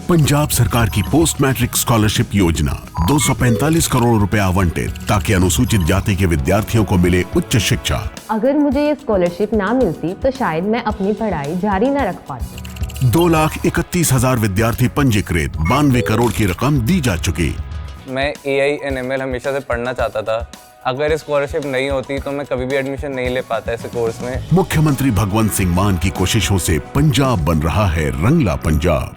पंजाब सरकार की post matric scholarship योजना 245 करोड़ रुपए आवंटित ताकि अनुसूचित जाति के विद्यार्थियों को मिले उच्च शिक्षा। अगर मुझे ये स्कॉलरशिप ना मिलती तो शायद मैं अपनी पढ़ाई जारी न रख पाती। 2,31,000 विद्यार्थी पंजीकृत, 92 करोड़ की रकम दी जा चुकी। मैं AI/ML हमेशा से पढ़ना चाहता था। अगर स्कॉलरशिप नहीं होती तो मैं कभी भी एडमिशन नहीं ले पाता ऐसे कोर्स में। मुख्यमंत्री भगवंत सिंह मान की कोशिशों से पंजाब बन रहा है रंगला पंजाब।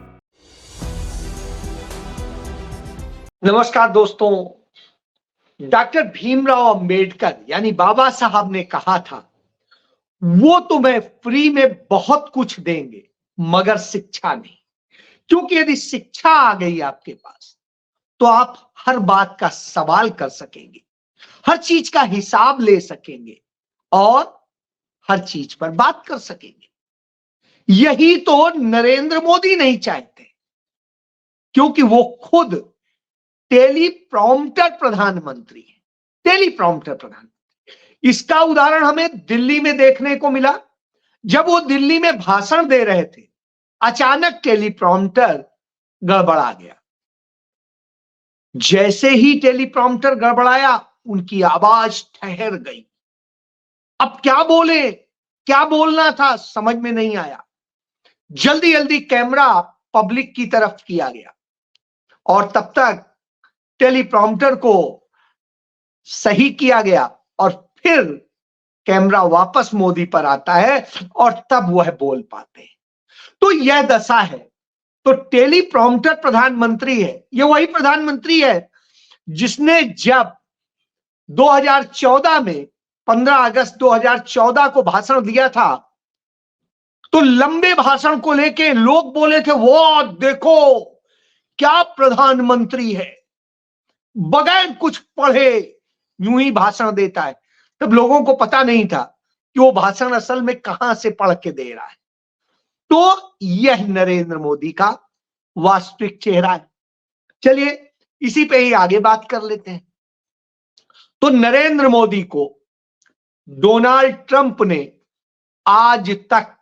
नमस्कार दोस्तों, डॉक्टर भीमराव अंबेडकर यानी बाबा साहब ने कहा था, वो तुम्हें फ्री में बहुत कुछ देंगे मगर शिक्षा नहीं। क्योंकि यदि शिक्षा आ गई आपके पास तो आप हर बात का सवाल कर सकेंगे, हर चीज का हिसाब ले सकेंगे और हर चीज पर बात कर सकेंगे। यही तो नरेंद्र मोदी नहीं चाहते, क्योंकि वो खुद टेलीप्रॉम्प्टर प्रधानमंत्री है। टेलीप्रॉम्प्टर प्रधानमंत्री, इसका उदाहरण हमें दिल्ली में देखने को मिला। जब वो दिल्ली में भाषण दे रहे थे, अचानक टेलीप्रॉम्प्टर गड़बड़ा गया। जैसे ही टेलीप्रॉम्प्टर गड़बड़ाया, उनकी आवाज ठहर गई। अब क्या बोले, क्या बोलना था समझ में नहीं आया। जल्दी जल्दी कैमरा पब्लिक की तरफ किया गया और तब तक टेलीप्रॉम्प्टर को सही किया गया और फिर कैमरा वापस मोदी पर आता है और तब वह बोल पाते हैं। तो यह दशा है। तो टेलीप्रॉम्प्टर प्रधानमंत्री है, यह वही प्रधानमंत्री है जिसने जब 2014 में 15 अगस्त 2014 को भाषण दिया था, तो लंबे भाषण को लेके लोग बोले थे, वो देखो क्या प्रधानमंत्री है, बगैर कुछ पढ़े यूं ही भाषण देता है। तब लोगों को पता नहीं था कि वो भाषण असल में कहां से पढ़ के दे रहा है। तो यह नरेंद्र मोदी का वास्तविक चेहरा है। चलिए इसी पे ही आगे बात कर लेते हैं। तो नरेंद्र मोदी को डोनाल्ड ट्रंप ने आज तक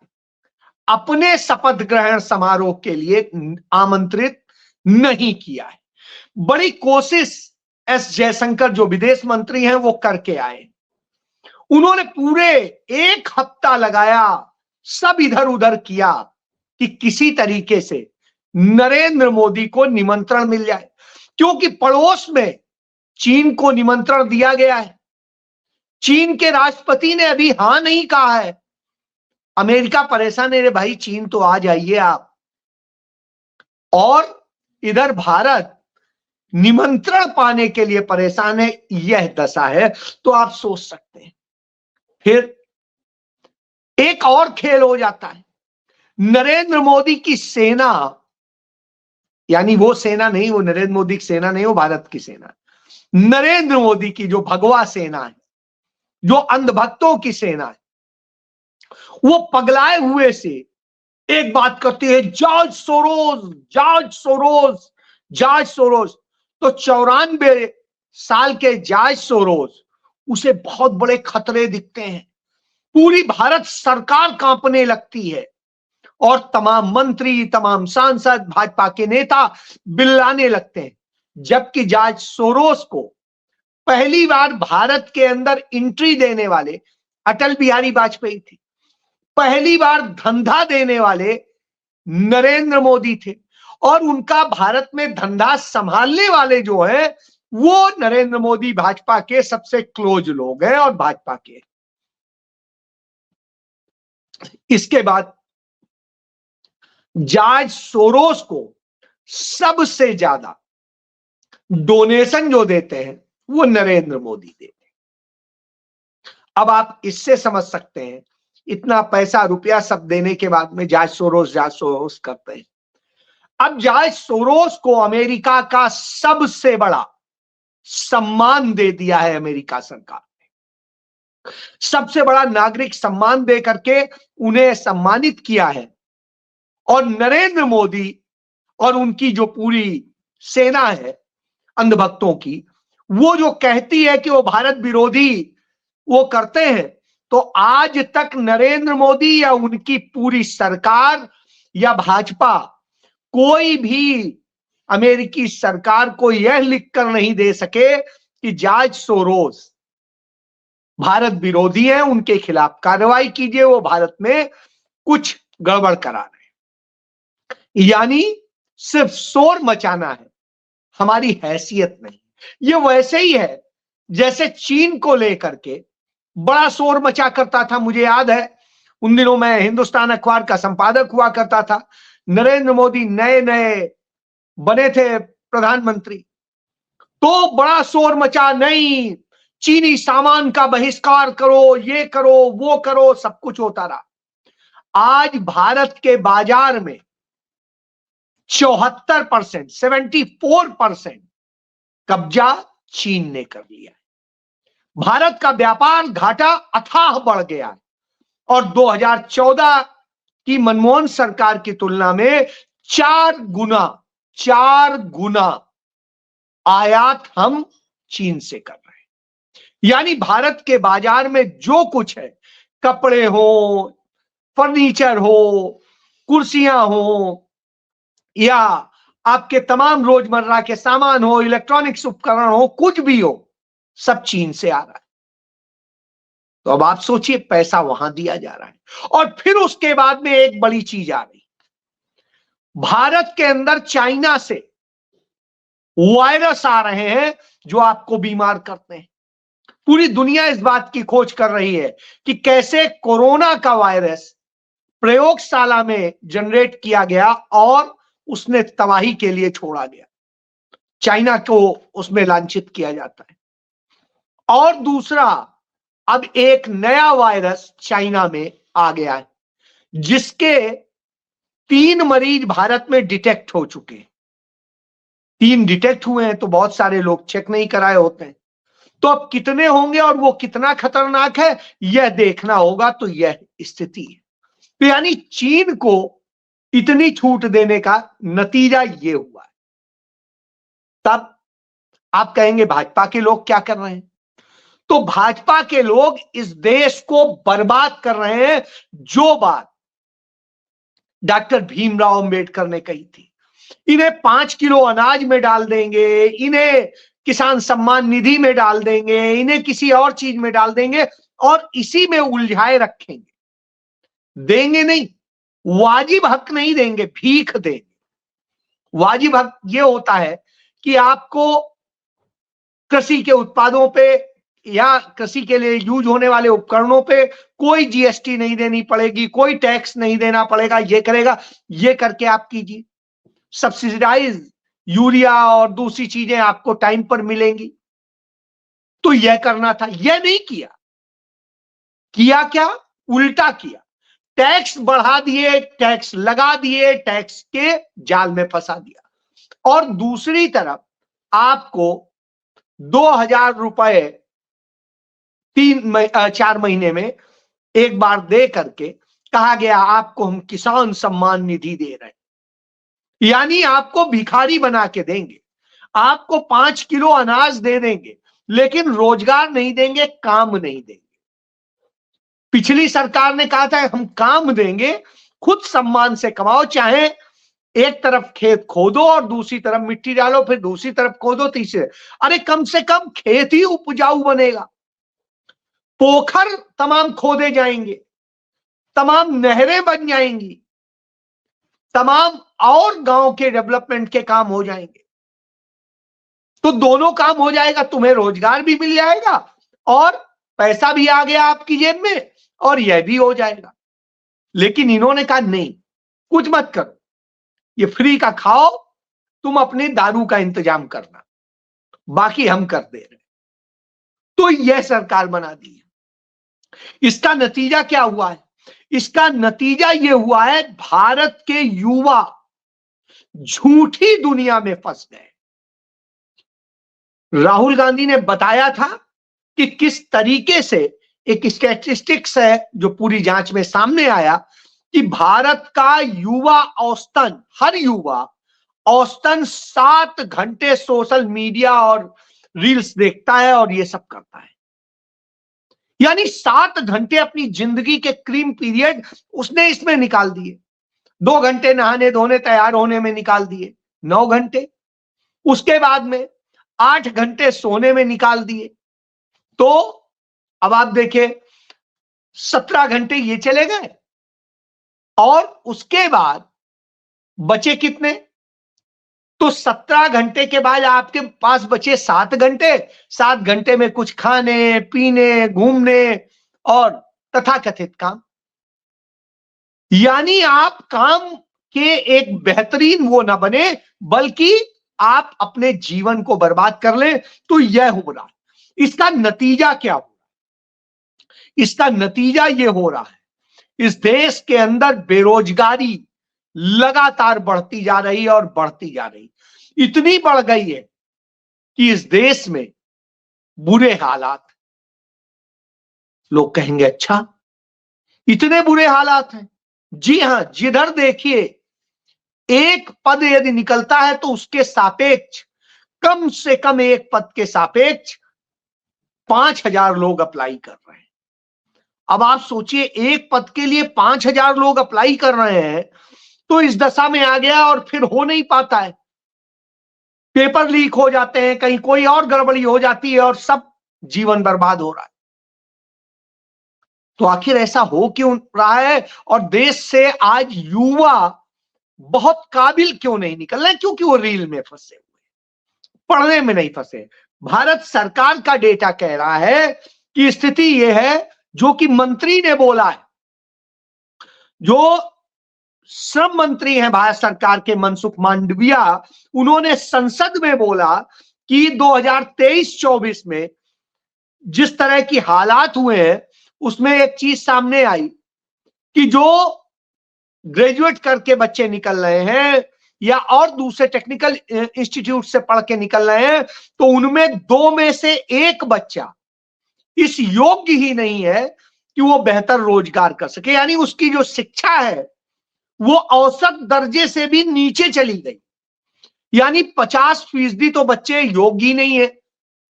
अपने शपथ ग्रहण समारोह के लिए आमंत्रित नहीं किया है। बड़ी कोशिश एस जयशंकर जो विदेश मंत्री हैं वो करके आए। उन्होंने पूरे एक हफ्ता लगाया, सब इधर उधर किया कि किसी तरीके से नरेंद्र मोदी को निमंत्रण मिल जाए, क्योंकि पड़ोस में चीन को निमंत्रण दिया गया है। चीन के राष्ट्रपति ने अभी हां नहीं कहा है। अमेरिका परेशान है, रे भाई चीन तो आ जाइए आप। और इधर भारत निमंत्रण पाने के लिए परेशान है। यह दशा है। तो आप सोच सकते हैं, फिर एक और खेल हो जाता है। नरेंद्र मोदी की सेना, यानी वो सेना नहीं, वो नरेंद्र मोदी की सेना नहीं, वो भारत की सेना, नरेंद्र मोदी की जो भगवा सेना है, जो अंधभक्तों की सेना है, वो पगलाए हुए से एक बात करती है, George Soros, George Soros, George Soros. तो 94 साल के जॉर्ज सोरोस, उसे बहुत बड़े खतरे दिखते हैं। पूरी भारत सरकार कांपने लगती है और तमाम मंत्री, तमाम सांसद, भाजपा के नेता बिल्लाने लगते हैं। जबकि जॉर्ज सोरोस को पहली बार भारत के अंदर एंट्री देने वाले अटल बिहारी वाजपेयी थे। पहली बार धंधा देने वाले नरेंद्र मोदी थे और उनका भारत में धंधा संभालने वाले जो है वो नरेंद्र मोदी भाजपा के सबसे क्लोज लोग हैं और भाजपा के। इसके बाद जॉर्ज सोरोस को सबसे ज्यादा डोनेशन जो देते हैं वो नरेंद्र मोदी देते हैं। अब आप इससे समझ सकते हैं, इतना पैसा रुपया सब देने के बाद में जॉर्ज सोरोस करते हैं। अब जॉर्ज सोरोस को अमेरिका का सबसे बड़ा सम्मान दे दिया है अमेरिका सरकार ने। सबसे बड़ा नागरिक सम्मान दे करके उन्हें सम्मानित किया है। और नरेंद्र मोदी और उनकी जो पूरी सेना है अंधभक्तों की, वो जो कहती है कि वो भारत विरोधी वो करते हैं, तो आज तक नरेंद्र मोदी या उनकी पूरी सरकार या भाजपा कोई भी अमेरिकी सरकार को यह लिखकर नहीं दे सके कि जॉर्ज सोरोस भारत विरोधी हैं, उनके खिलाफ कार्रवाई कीजिए, वो भारत में कुछ गड़बड़ करा रहे हैं। यानी सिर्फ शोर मचाना है, हमारी हैसियत नहीं। ये वैसे ही है जैसे चीन को लेकर के बड़ा शोर मचा करता था। मुझे याद है उन दिनों मैं हिंदुस्तान अखबार का संपादक हुआ करता था। नरेंद्र मोदी नए नए बने थे प्रधानमंत्री, तो बड़ा शोर मचा, नहीं चीनी सामान का बहिष्कार करो, ये करो, वो करो, सब कुछ होता रहा। आज भारत के बाजार में 74%, 74% कब्जा चीन ने कर लिया है। भारत का व्यापार घाटा अथाह बढ़ गया है और 2014 की मनमोहन सरकार की तुलना में 4 गुना आयात हम चीन से कर रहे हैं। यानी भारत के बाजार में जो कुछ है, कपड़े हो, फर्नीचर हो, कुर्सियां हो, या आपके तमाम रोजमर्रा के सामान हो, इलेक्ट्रॉनिक्स उपकरण हो, कुछ भी हो, सब चीन से आ रहा है। तो अब आप सोचिए, पैसा वहां दिया जा रहा है और फिर उसके बाद में एक बड़ी चीज आ रही, भारत के अंदर चाइना से वायरस आ रहे हैं जो आपको बीमार करते हैं। पूरी दुनिया इस बात की खोज कर रही है कि कैसे कोरोना का वायरस प्रयोगशाला में जनरेट किया गया और उसने तबाही के लिए छोड़ा गया। चाइना को उसमें लांछित किया जाता है। और दूसरा, अब एक नया वायरस चाइना में आ गया है जिसके 3 मरीज भारत में डिटेक्ट हो चुके हैं। 3 डिटेक्ट हुए हैं तो बहुत सारे लोग चेक नहीं कराए होते हैं। तो अब कितने होंगे और वो कितना खतरनाक है यह देखना होगा। तो यह स्थिति है। तो यानी चीन को इतनी छूट देने का नतीजा ये हुआ है। तब आप कहेंगे भाजपा के लोग क्या कर रहे हैं? तो भाजपा के लोग इस देश को बर्बाद कर रहे हैं। जो बात डॉक्टर भीमराव अंबेडकर ने कही थी, इन्हें 5 किलो अनाज में डाल देंगे, इन्हें किसान सम्मान निधि में डाल देंगे, इन्हें किसी और चीज में डाल देंगे और इसी में उलझाए रखेंगे। देंगे नहीं, वाजिब हक नहीं देंगे, भीख देंगे। वाजिब हक ये होता है कि आपको कृषि के उत्पादों पे या कृषि के लिए यूज होने वाले उपकरणों पे कोई जीएसटी नहीं देनी पड़ेगी, कोई टैक्स नहीं देना पड़ेगा, ये करेगा, ये करके आप कीजिए। सब्सिडाइज यूरिया और दूसरी चीजें आपको टाइम पर मिलेंगी। तो यह करना था, यह नहीं किया। किया क्या? उल्टा किया। टैक्स बढ़ा दिए, टैक्स लगा दिए, टैक्स के जाल में फंसा दिया। और दूसरी तरफ आपको 2000 रुपए 4 महीने में एक बार दे करके कहा गया आपको हम किसान सम्मान निधि दे रहे हैं। यानी आपको भिखारी बना के देंगे, आपको 5 किलो अनाज दे देंगे, लेकिन रोजगार नहीं देंगे, काम नहीं देंगे। पिछली सरकार ने कहा था हम काम देंगे, खुद सम्मान से कमाओ, चाहे एक तरफ खेत खोदो और दूसरी तरफ मिट्टी डालो, फिर दूसरी तरफ खोदो, तीसरे। अरे कम से कम खेत ही उपजाऊ बनेगा। पोखर तमाम खोदे जाएंगे, तमाम नहरें बन जाएंगी, तमाम और गांव के डेवलपमेंट के काम हो जाएंगे। तो दोनों काम हो जाएगा, तुम्हें रोजगार भी मिल जाएगा और पैसा भी आ गया आपकी जेब में और यह भी हो जाएगा। लेकिन इन्होंने कहा नहीं, कुछ मत करो, ये फ्री का खाओ, तुम अपने दारू का इंतजाम करना, बाकी हम कर दे रहे। तो यह सरकार बना दी है। इसका नतीजा क्या हुआ है? इसका नतीजा यह हुआ है, भारत के युवा झूठी दुनिया में फंस गए। राहुल गांधी ने बताया था कि किस तरीके से, एक स्टैटिस्टिक्स है जो पूरी जांच में सामने आया कि भारत का युवा औसतन, हर युवा औसतन 7 घंटे सोशल मीडिया और रील्स देखता है और ये सब करता है। यानी 7 घंटे अपनी जिंदगी के क्रीम पीरियड उसने इसमें निकाल दिए। 2 घंटे नहाने धोने तैयार होने में निकाल दिए, 9 घंटे। उसके बाद में 8 घंटे सोने में निकाल दिए। तो अब आप देखिए 17 घंटे ये चले गए, और उसके बाद बचे कितने? तो 17 घंटे के बाद आपके पास बचे 7 घंटे। 7 घंटे में कुछ खाने पीने घूमने और तथाकथित काम। यानी आप काम के एक बेहतरीन वो ना बने, बल्कि आप अपने जीवन को बर्बाद कर लें। तो यह हो रहा है। इसका नतीजा क्या हो रहा है? इसका नतीजा यह हो रहा है, इस देश के अंदर बेरोजगारी लगातार बढ़ती जा रही है, और बढ़ती जा रही, इतनी बढ़ गई है कि इस देश में बुरे हालात। लोग कहेंगे अच्छा, इतने बुरे हालात हैं? जी हां, जिधर देखिए एक पद यदि निकलता है तो उसके सापेक्ष, कम से कम एक पद के सापेक्ष 5,000 लोग अप्लाई कर रहे हैं। अब आप सोचिए, एक पद के लिए 5,000 लोग अप्लाई कर रहे हैं, तो इस दशा में आ गया और फिर हो नहीं पाता है। पेपर लीक हो जाते हैं, कहीं कोई और गड़बड़ी हो जाती है, और सब जीवन बर्बाद हो रहा है। तो आखिर ऐसा हो क्यों रहा है? और देश से आज युवा बहुत काबिल क्यों नहीं निकल रहे? क्योंकि वो रील में फंसे हुए, पढ़ने में नहीं फंसे। भारत सरकार का डेटा कह रहा है कि स्थिति यह है, जो कि मंत्री ने बोला है, जो श्रम मंत्री हैं भारत सरकार के मनसुख मांडविया, उन्होंने संसद में बोला कि 2023-24 में जिस तरह की हालात हुए हैं, उसमें एक चीज सामने आई कि जो ग्रेजुएट करके बच्चे निकल रहे हैं या और दूसरे टेक्निकल इंस्टीट्यूट से पढ़ के निकल रहे हैं, तो उनमें 2 में से 1 बच्चा इस योग्य ही नहीं है कि वो बेहतर रोजगार कर सके। यानी उसकी जो शिक्षा है वो औसत दर्जे से भी नीचे चली गई। यानी 50% तो बच्चे योग्य ही नहीं है,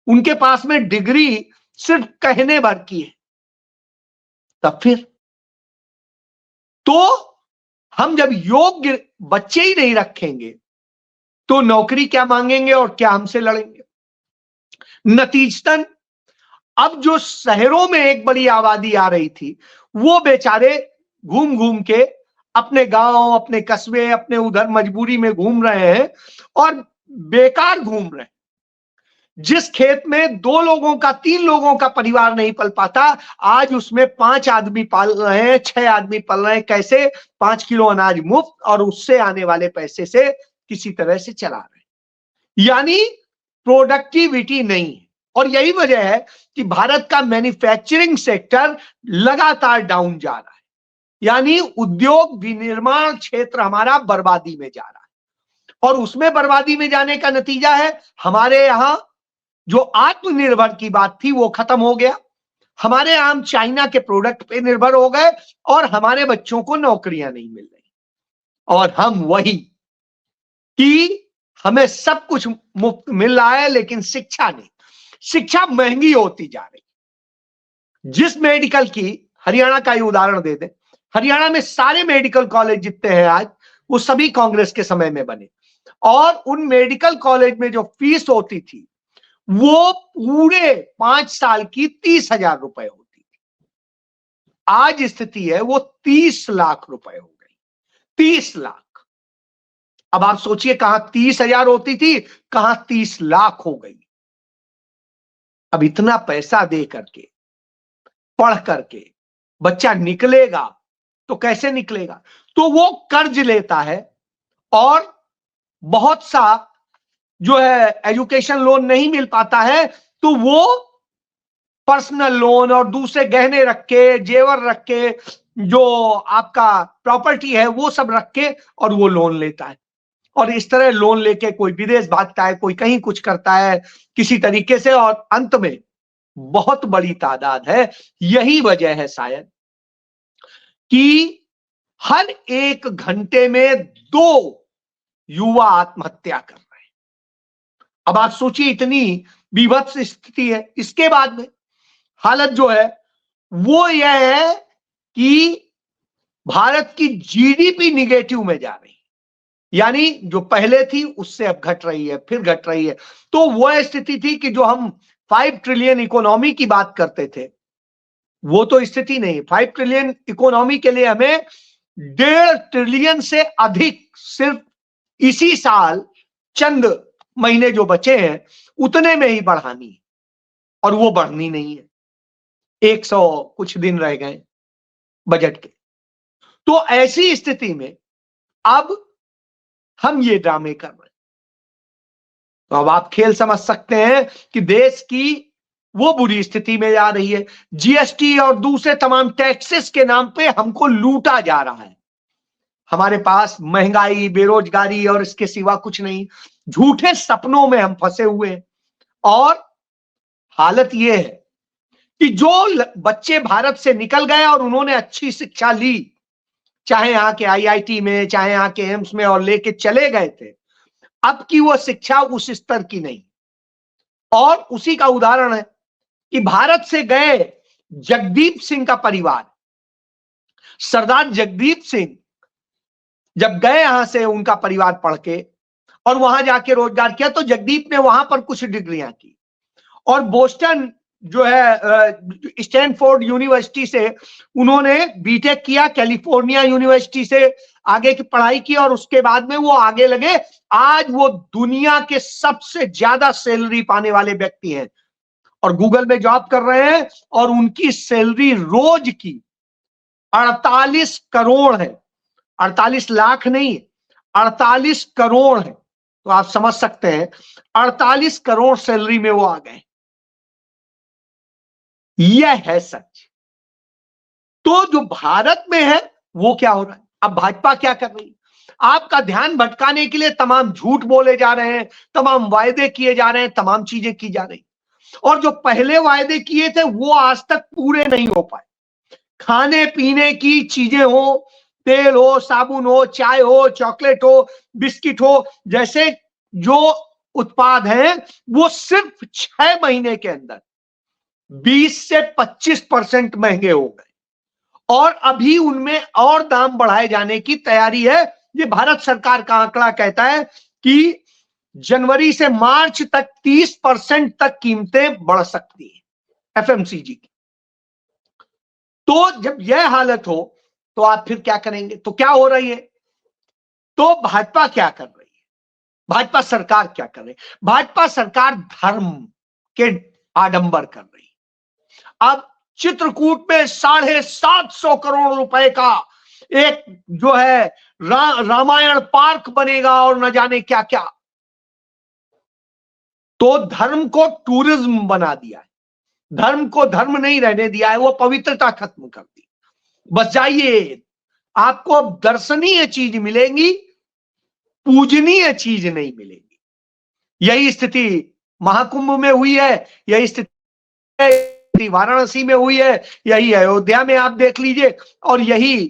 उनके पास में डिग्री सिर्फ कहने भर की है। तब फिर तो हम जब योग्य बच्चे ही नहीं रखेंगे, तो नौकरी क्या मांगेंगे और क्या हमसे लड़ेंगे? नतीजतन अब जो शहरों में एक बड़ी आबादी आ रही थी, वो बेचारे घूम घूम के अपने गांव, अपने कस्बे, अपने उधर मजबूरी में घूम रहे हैं, और बेकार घूम रहे हैं। जिस खेत में 2 लोगों का, 3 लोगों का परिवार नहीं पल पाता, आज उसमें 5 आदमी पाल रहे हैं, 6 आदमी पल रहे हैं। कैसे? 5 किलो अनाज मुफ्त, और उससे आने वाले पैसे से किसी तरह से चला रहे हैं। यानी प्रोडक्टिविटी नहीं है। और यही वजह है कि भारत का मैन्युफैक्चरिंग सेक्टर लगातार डाउन जा रहा है। यानी उद्योग विनिर्माण क्षेत्र हमारा बर्बादी में जा रहा है, और उसमें बर्बादी में जाने का नतीजा है, हमारे यहां जो आत्मनिर्भर की बात थी वो खत्म हो गया। हमारे आम चाइना के प्रोडक्ट पे निर्भर हो गए, और हमारे बच्चों को नौकरियां नहीं मिल रही। और हम वही कि हमें सब कुछ मुफ्त मिल रहा है, लेकिन शिक्षा नहीं। शिक्षा महंगी होती जा रही। जिस मेडिकल की, हरियाणा का ही उदाहरण दे दें, हरियाणा में सारे मेडिकल कॉलेज जितने हैं आज, वो सभी कांग्रेस के समय में बने, और उन मेडिकल कॉलेज में जो फीस होती थी वो पूरे 5 साल की 30,000 रुपए होती थी। आज स्थिति है वो 30 लाख रुपए हो गई। 30 लाख। अब आप सोचिए, कहां 30,000 होती थी, कहां 30 लाख हो गई। अब इतना पैसा दे करके, पढ़ करके बच्चा निकलेगा तो कैसे निकलेगा? तो वो कर्ज लेता है, और बहुत सा जो है एजुकेशन लोन नहीं मिल पाता है, तो वो पर्सनल लोन और दूसरे गहने रख के, जेवर रख के, जो आपका प्रॉपर्टी है वो सब रख के, और वो लोन लेता है। और इस तरह लोन लेके कोई विदेश भागता है, कोई कहीं कुछ करता है किसी तरीके से, और अंत में बहुत बड़ी तादाद है। यही वजह है शायद कि हर 1 घंटे में 2 युवा आत्महत्या कर रहे हैं। अब आप सोचिए, इतनी बीभत्स स्थिति है। इसके बाद में हालत जो है वो यह है कि भारत की जीडीपी निगेटिव में जा रही है, यानी जो पहले थी उससे अब घट रही है, फिर घट रही है। तो वह स्थिति थी कि जो हम 5 ट्रिलियन इकोनॉमी की बात करते थे, वो तो स्थिति नहीं। 5 ट्रिलियन इकोनॉमी के लिए हमें 1.5 ट्रिलियन से अधिक सिर्फ इसी साल चंद महीने जो बचे हैं उतने में ही बढ़ानी है, और वो बढ़नी नहीं है। 100 कुछ दिन रह गए बजट के। तो ऐसी स्थिति में अब हम ये ड्रामे कर रहे हैं। तो अब आप खेल समझ सकते हैं कि देश की वो बुरी स्थिति में जा रही है। जीएसटी और दूसरे तमाम टैक्सेस के नाम पे हमको लूटा जा रहा है। हमारे पास महंगाई, बेरोजगारी और इसके सिवा कुछ नहीं। झूठे सपनों में हम फंसे हुए हैं। और हालत यह है कि जो बच्चे भारत से निकल गए और उन्होंने अच्छी शिक्षा ली, चाहे यहाँ के आईआईटी में, चाहे यहाँ के एम्स में, और लेके चले गए थे, अब की वो शिक्षा उस स्तर की नहीं। और उसी का उदाहरण है कि भारत से गए जगदीप सिंह का परिवार, सरदार जगदीप सिंह जब गए यहां से, उनका परिवार पढ़ के और वहां जाके रोजगार किया, तो जगदीप ने वहां पर कुछ डिग्रियां की और बोस्टन जो है स्टैनफोर्ड यूनिवर्सिटी से उन्होंने बीटेक किया, कैलिफोर्निया यूनिवर्सिटी से आगे की पढ़ाई की, और उसके बाद में वो आगे लगे। आज वो दुनिया के सबसे ज्यादा सैलरी पाने वाले व्यक्ति हैं और गूगल में जॉब कर रहे हैं, और उनकी सैलरी रोज की 48 करोड़ है। 48 लाख नहीं, 48 करोड़ है। तो आप समझ सकते हैं 48 करोड़ सैलरी में वो आ गए। यह है सच। तो जो भारत में है वो क्या हो रहा है? अब भाजपा क्या कर रही है? आपका ध्यान भटकाने के लिए तमाम झूठ बोले जा रहे हैं, तमाम वायदे किए जा रहे हैं, तमाम चीजें की जा रही, और जो पहले वायदे किए थे वो आज तक पूरे नहीं हो पाए। खाने पीने की चीजें हो, तेल हो, साबुन हो, चाय हो, चॉकलेट हो, बिस्किट हो, जैसे जो उत्पाद हैं वो सिर्फ 6 महीने के अंदर 20 से 25% महंगे हो गए, और अभी उनमें और दाम बढ़ाए जाने की तैयारी है। ये भारत सरकार का आंकड़ा कहता है कि जनवरी से मार्च तक 30% तक कीमतें बढ़ सकती है एफएमसीजी की। तो जब यह हालत हो तो आप फिर क्या करेंगे? तो क्या हो रही है? तो भाजपा क्या कर रही है? भाजपा सरकार क्या कर रही है? भाजपा सरकार धर्म के आडंबर कर रही है। अब चित्रकूट में 750 करोड़ रुपए का एक जो है रामायण पार्क बनेगा और न जाने क्या क्या। तो धर्म को टूरिज्म बना दिया है, धर्म को धर्म नहीं रहने दिया है, वो पवित्रता खत्म कर दी। बस जाइए, आपको अब दर्शनीय चीज मिलेंगी, पूजनीय चीज नहीं मिलेगी। यही स्थिति महाकुंभ में हुई है, यही स्थिति वाराणसी में हुई है, यही अयोध्या में आप देख लीजिए, और यही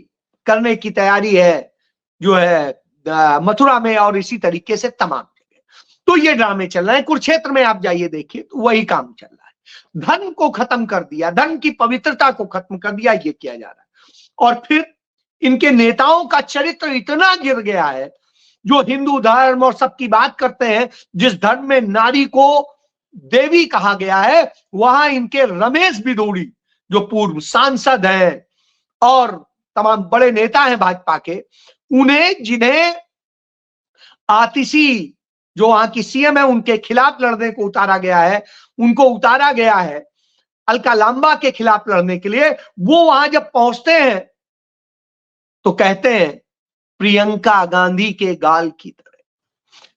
करने की तैयारी है जो है मथुरा में, और इसी तरीके से तमाम जगह। तो ये ड्रामे चल रहे हैं। कुरुक्षेत्र में आप जाइए देखिए तो वही काम चल रहा है। धर्म को खत्म कर दिया, धर्म की पवित्रता को खत्म कर दिया, ये किया जा रहा है। और फिर इनके नेताओं का चरित्र इतना गिर गया है, जो हिंदू धर्म और सबकी बात करते हैं, जिस धर्म में नारी को देवी कहा गया है, वहां इनके रमेश बिधूड़ी जो पूर्व सांसद हैं और तमाम बड़े नेता हैं भाजपा के, उन्हें जिन्हें आतिशी जो वहां की सीएम है उनके खिलाफ लड़ने को उतारा गया है, उनको उतारा गया है अलका लांबा के खिलाफ लड़ने के लिए, वो वहां जब पहुंचते हैं तो कहते हैं प्रियंका गांधी के गाल की तरह।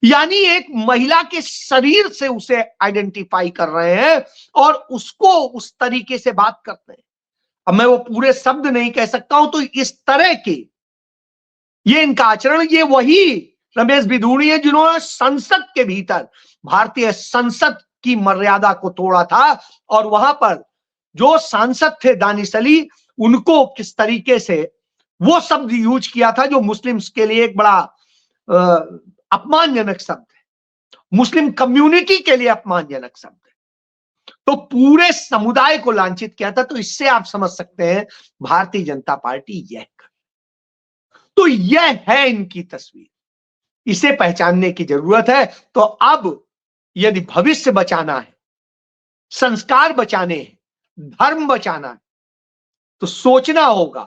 यानी एक महिला के शरीर से उसे आइडेंटिफाई कर रहे हैं और उसको उस तरीके से बात करते हैं। अब मैं वो पूरे शब्द नहीं कह सकता हूं, तो इस तरह के ये इनका आचरण, ये वही रमेश बिधूड़ी है जिन्होंने संसद के भीतर भारतीय संसद की मर्यादा को तोड़ा था, और वहां पर जो सांसद थे दानिश अली, उनको किस तरीके से वो शब्द यूज किया था जो मुस्लिम्स के लिए एक बड़ा अपमानजनक शब्द है, मुस्लिम कम्युनिटी के लिए अपमानजनक शब्द है। तो पूरे समुदाय को लांछित किया था। तो इससे आप समझ सकते हैं भारतीय जनता पार्टी यह कर तो यह है इनकी तस्वीर, इसे पहचानने की जरूरत है। तो अब यदि भविष्य बचाना है, संस्कार बचाने हैं, धर्म बचाना है, तो सोचना होगा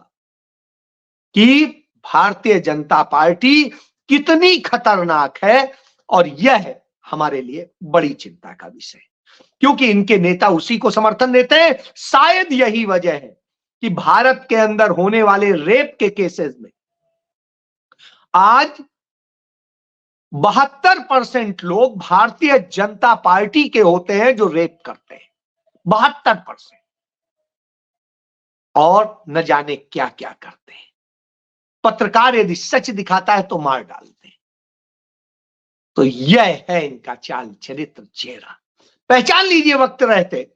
कि भारतीय जनता पार्टी कितनी खतरनाक है, और यह हमारे लिए बड़ी चिंता का विषय है, क्योंकि इनके नेता उसी को समर्थन देते हैं। शायद यही वजह है कि भारत के अंदर होने वाले रेप के केसेस में आज 72% लोग भारतीय जनता पार्टी के होते हैं जो रेप करते हैं, 72%, और न जाने क्या क्या करते हैं। पत्रकार यदि सच दिखाता है तो मार डालते हैं। तो यह है इनका चाल चरित्र चेहरा, पहचान लीजिए वक्त रहते,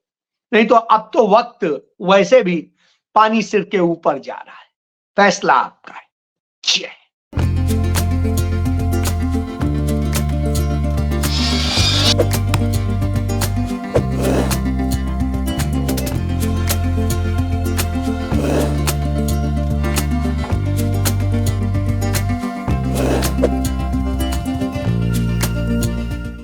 नहीं तो अब तो वक्त वैसे भी पानी सिर के ऊपर जा रहा है। फैसला आपका है। जय हिंद।